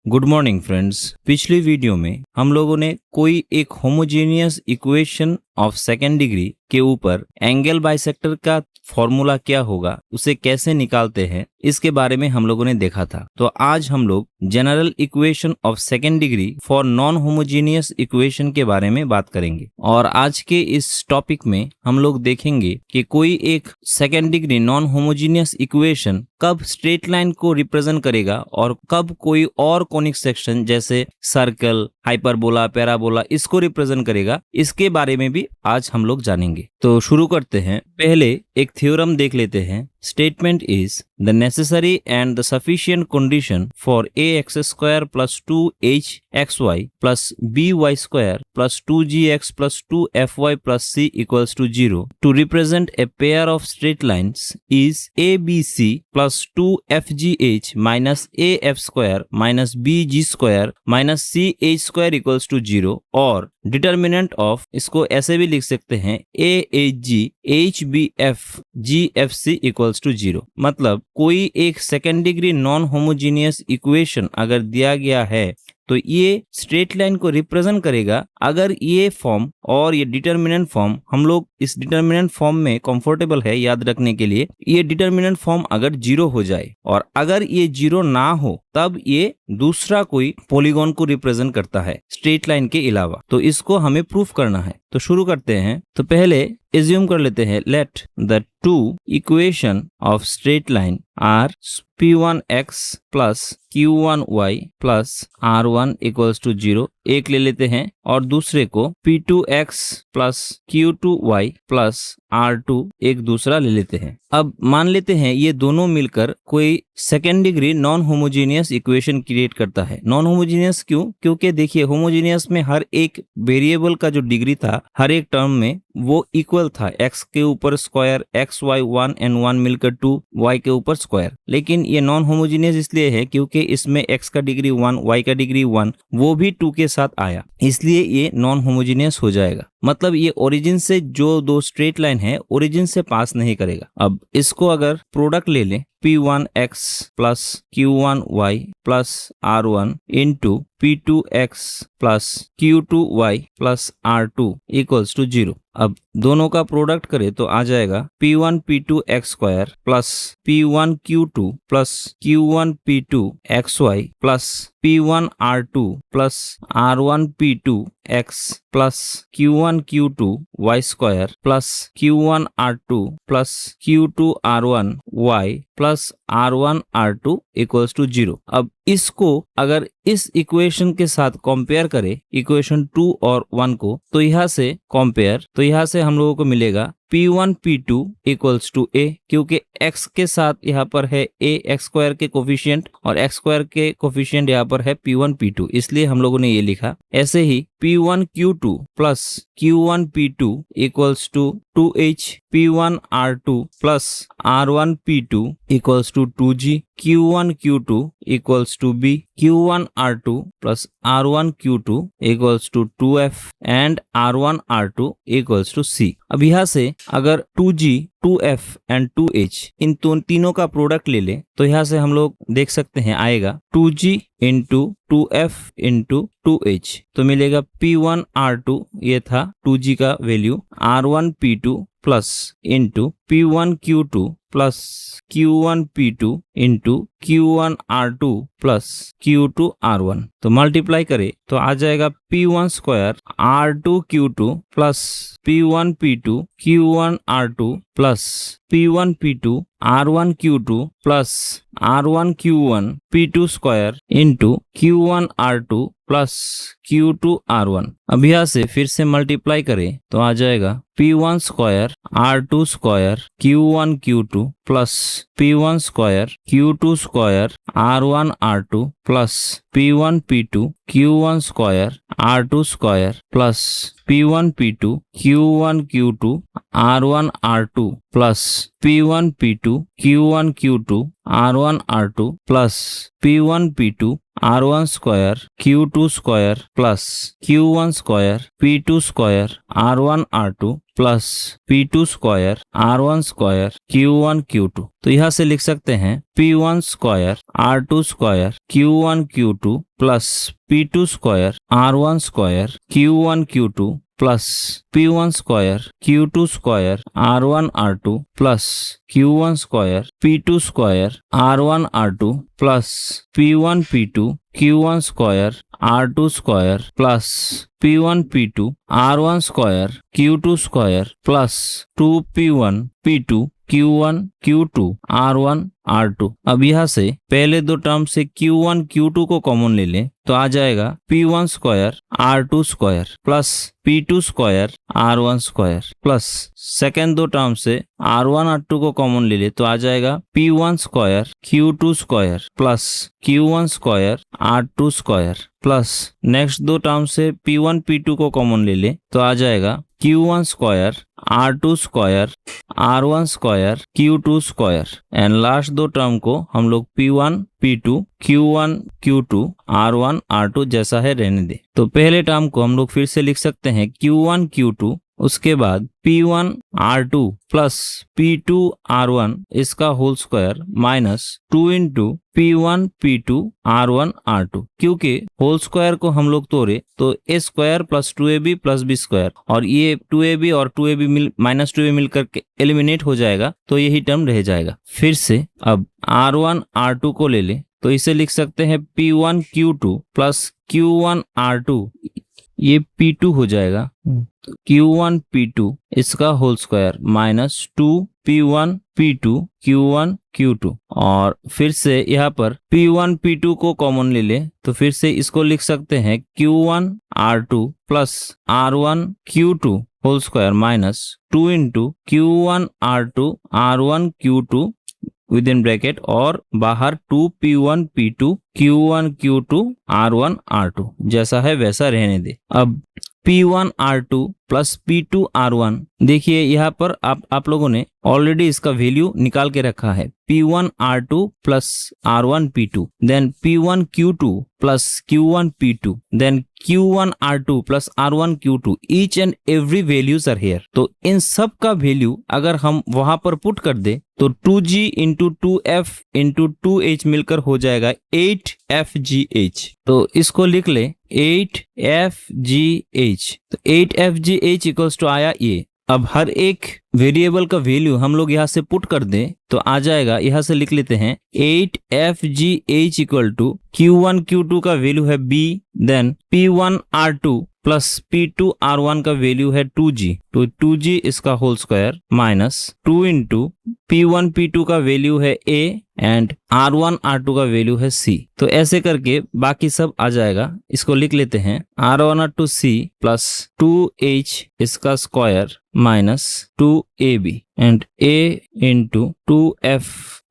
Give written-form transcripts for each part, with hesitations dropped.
Good morning friends. पिछली video में हम लोगों ने कोई एक homogeneous equation of second degree के ऊपर एंगल बाइसेक्टर का फॉर्मूला क्या होगा, उसे कैसे निकालते हैं, इसके बारे में हम लोगों ने देखा था। तो आज हम लोग general equation of second degree for non homogeneous equation के बारे में बात करेंगे। और आज के इस टॉपिक में हम लोग देखेंगे कि कोई एक second degree non homogeneous equation कब स्ट्रेट लाइन को रिप्रेजेंट करेगा और कब कोई और कॉनिक सेक्शन जैसे सर्कल, हाइपरबोला, पैराबोला इसको रिप्रेजेंट करेगा, इसके बारे में भी आज हम लोग जानेंगे। तो शुरू करते हैं। पहले एक थ्योरम देख लेते हैं। Statement is the necessary and the sufficient condition for ax square plus 2hxy plus by square plus 2gx plus 2fy plus c equals to 0 to represent a pair of straight lines is abc plus 2fgh minus af square minus bg square minus ch square equals to 0 और determinant of, इसको ऐसे भी लिख सकते हैं, AAG HBF GFC equals to 0। मतलब कोई एक second degree non homogeneous equation अगर दिया गया है तो ये स्ट्रेट लाइन को रिप्रेजेंट करेगा अगर ये फॉर्म और ये डिटर्मिनेंट फॉर्म, हम लोग इस डिटर्मिनेंट फॉर्म में कंफर्टेबल है याद रखने के लिए, ये डिटर्मिनेंट फॉर्म अगर 0 हो जाए और अगर ये 0 ना हो तब ये दूसरा कोई पॉलीगॉन को रिप्रेजेंट करता है स्ट्रेट लाइन के अलावा। तो इसको हमें प्रूफ करना है। तो शुरू करते हैं। तो पहले एज्यूम कर लेते हैं, let the two equation of straight line are p1x plus q1y plus r1 equals to 0, एक ले लेते हैं, और दूसरे को p2x plus q2y plus r2 एक दूसरा ले लेते हैं। अब मान लेते हैं ये दोनों मिलकर कोई second degree non homogeneous equation create करता है। नॉन होमोजेनियस क्यों? क्योंकि देखिए होमोजेनियस में हर एक वेरिएबल का जो डिग्री था हर एक टर्म में वो इक्वल था। x के ऊपर स्क्वायर, x y 1 and 1 मिलकर 2, y के ऊपर स्क्वायर। लेकिन ये नॉन होमोजेनियस इसलिए है क्योंकि इसमें x का डिग्री 1, y का डिग्री 1, वो भी 2 के साथ आया, इसलिए ये नॉन होमोजेनियस हो जाएगा। मतलब ये ओरिजिन से जो दो स्ट्रेट लाइन है ओरिजिन से पास नहीं करेगा। अब इसको अगर प्रोडक्ट ले लें, p1x plus q1y plus r1 into p2x plus q2y plus r2 equals to 0। अब दोनों का प्रोडक्ट करें तो आ जाएगा p1 p2 x square plus p1 q2 plus q1 p2 xy plus p1 r2 plus r1 p2 x plus q1 q2 y square plus q1 r2 plus q2 r1 y plus r1 r2 equals to 0। अब इसको अगर इस equation के साथ compare करें, equation 2 और 1 को, तो यहाँ से कंपेयर, तो यहाँ से हम लोगों को मिलेगा p1 p2 equals to a, क्योंकि x के साथ यहाँ पर है a x स्क्वायर के कोफिशिएंट और x स्क्वायर के कोफिशिएंट यहाँ पर है p1 p2, इसलिए हम लोगों ने ये लिखा। ऐसे ही p1 q2 plus q1 p2 equals to 2h, p1 r2 plus r1 p2 equals to 2g, q1 q2 equals to b, q1 r2 plus r1 q2 equals to 2f and r1 r2 equals to c। अब यहाँ से अगर 2g, 2f and 2h इन तीनों का product ले ले तो यहाँ से हम लोग देख सकते हैं आएगा 2g into 2f into 2h, तो मिलेगा p1 r2, ये था 2g का value, r1 p2 plus into p1 q2 plus q1 p2 into q1 r2 plus q2 r1। तो मल्टीप्लाई करें तो आ जाएगा p1 square r2 q2 plus p1 p2 q1 r2 plus p1 p2 r1 q2 plus r1 q1 p2 square into q1 r2 plus q2 r1। अब यहाँ से फिर से मल्टीप्लाई करें तो आ जाएगा p1 square r2 square q1 q2 plus p1 square q2 square r1 r2 plus p1 p2 q1 square r2 square plus p1 p2 q1 q2 r1 r2 plus p1 p2 q1 q2 r1 r2 plus p1 p2 R1 square Q2 square plus Q1 square P2 square R1 R2 plus P2 square R1 square Q1 Q2। तो यहाँ से लिख सकते हैं P1 square R2 square Q1 Q2 plus P2 square R1 square Q1 Q2 plus P1 square Q2 square R1 R2 plus Q1 square P2 square R1 R2 plus P1 P2 Q1 square R2 square plus P1 P2 R1 square Q2 square plus 2P1 P2 Q1 Q2 R1 R2। अब यहाँ से पहले दो term से Q1 Q2 को common ले लें तो आ जाएगा P1 square R2 square plus P2 square R1 square plus second दो टर्म से R1 R2 को कॉमन ले ले तो आ जाएगा P1 square Q2 square plus Q1 square R2 square plus next दो टर्म से P1 P2 को कॉमन ले ले तो आ जाएगा Q1 square R2 square R1 square Q2 square and last दो टर्म को हम लोग P1 P2 Q1 Q2 R1 R2 जैसा है रहने दे। तो पहले टर्म को हम लोग फिर से लिख सकते हैं Q1 Q2 उसके बाद P1 R2 plus P2 R1 इसका whole square minus 2 into P1 P2 R1 R2। क्योंकि होल स्क्वायर को हम लोग तोड़े तो a square plus 2ab plus b square और ये 2ab और 2ab माइनस 2a मिलकर के एलिमिनेट हो जाएगा तो यही टर्म रह जाएगा। फिर से अब R1 R2 को ले ले तो इसे लिख सकते हैं P1 Q2 plus Q1 R2 ये P2 हो जाएगा Q1 P2 इसका whole square minus 2 P1 P2 Q1 Q2 और फिर से यहाँ पर P1 P2 को कॉमन ले ले तो फिर से इसको लिख सकते हैं Q1 R2 plus R1 Q2 whole square minus 2 into Q1 R2 R1 Q2 within bracket और बाहर 2P1 P2 Q1 Q2 R1 R2 जैसा है वैसा रहने दे। अब P1 R2 plus P2 R1 देखिए यहाँ पर आप लोगों ने ऑलरेडी इसका वैल्यू निकाल के रखा है P1 R2 plus R1 P2 then P1 Q2 plus Q1 P2 then Q1 R2 plus R1 Q2 each and every values are here. तो इन सब का वैल्यू अगर हम वहां पर पुट कर दे तो 2G into 2F into 2H मिलकर हो जाएगा 8FGH। तो इसको लिख ले 8FGH। तो 8FGH इक्वल्स टू आया ये। अब हर एक वेरिएबल का वैल्यू हम लोग यहाँ से पुट कर दें तो आ जाएगा, यहाँ से लिख लेते हैं 8FGH equal to Q1 Q2 का वैल्यू है B then P1 R2 plus P2 R1 का वैल्यू है 2G तो 2G इसका whole square minus 2 into P1 P2 का वैल्यू है A एंड R1 R2 का वैल्यू है C। तो ऐसे करके बाकी सब आ जाएगा। इसको लिख लेते हैं R1 R2 C plus 2H इसका square minus 2AB and A into 2F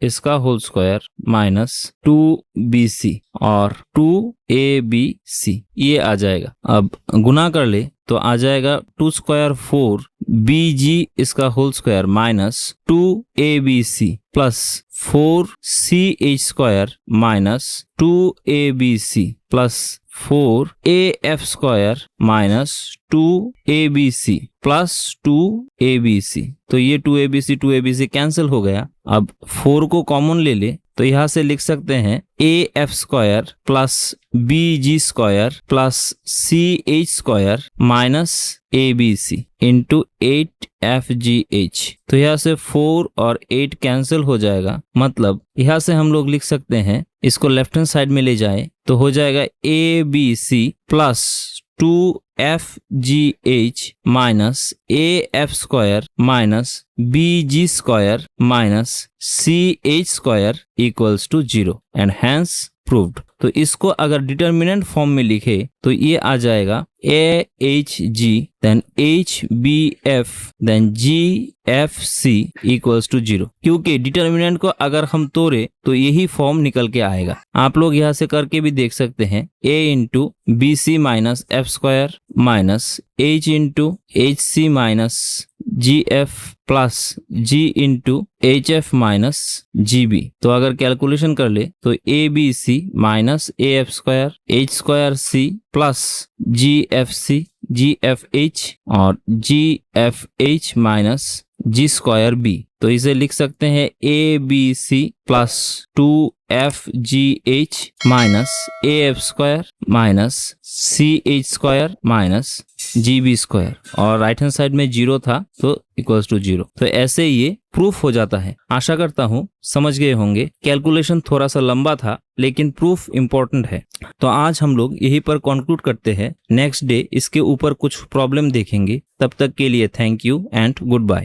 इसका होल स्क्वायर माइनस 2BC और 2ABC ये आ जाएगा। अब गुना कर ले तो आ जाएगा 2 स्क्वायर 4 BG इसका whole square minus 2ABC plus 4CH square minus 2ABC plus 4AF square minus 2ABC plus 2ABC। तो ये 2ABC कैंसिल हो गया। अब 4 को कॉमन ले ले तो यहाँ से लिख सकते हैं AF square plus BG square plus CH square minus ABC into 8FGH। तो यहाँ से 4 और 8 कैंसिल हो जाएगा, मतलब यहाँ से हम लोग लिख सकते हैं, इसको लेफ्ट हैंड साइड में ले जाए तो हो जाएगा ABC plus 2FGH minus AF square minus BG square minus CH square equals to 0 and hence proved. तो इसको अगर डिटर्मिनेंट फॉर्म में लिखे तो ये आ जाएगा AHG then HBF then GFC equals to 0। क्योंकि डिटर्मिनेंट को अगर हम तोड़े तो यही फॉर्म निकल के आएगा। आप लोग यहाँ से करके भी देख सकते हैं A into BC minus F square minus H into HC minus G F plus G into H F minus G B. तो अगर कैलकुलेशन कर ले तो A B C minus A F square H square C plus G F C G F H और G F H minus G square B. तो इसे लिख सकते हैं A B C plus 2FGH minus AF square minus CH square minus GB square, और right hand side में 0 था तो इक्वल्स टू 0। तो ऐसे ये प्रूफ हो जाता है। आशा करता हूँ समझ गए होंगे। कैलकुलेशन थोड़ा सा लंबा था लेकिन प्रूफ इंपॉर्टेंट है। तो आज हम लोग यहीं पर कंक्लूड करते हैं। नेक्स्ट डे इसके ऊपर कुछ प्रॉब्लम देखेंगे। तब तक के लिए thank you and good bye.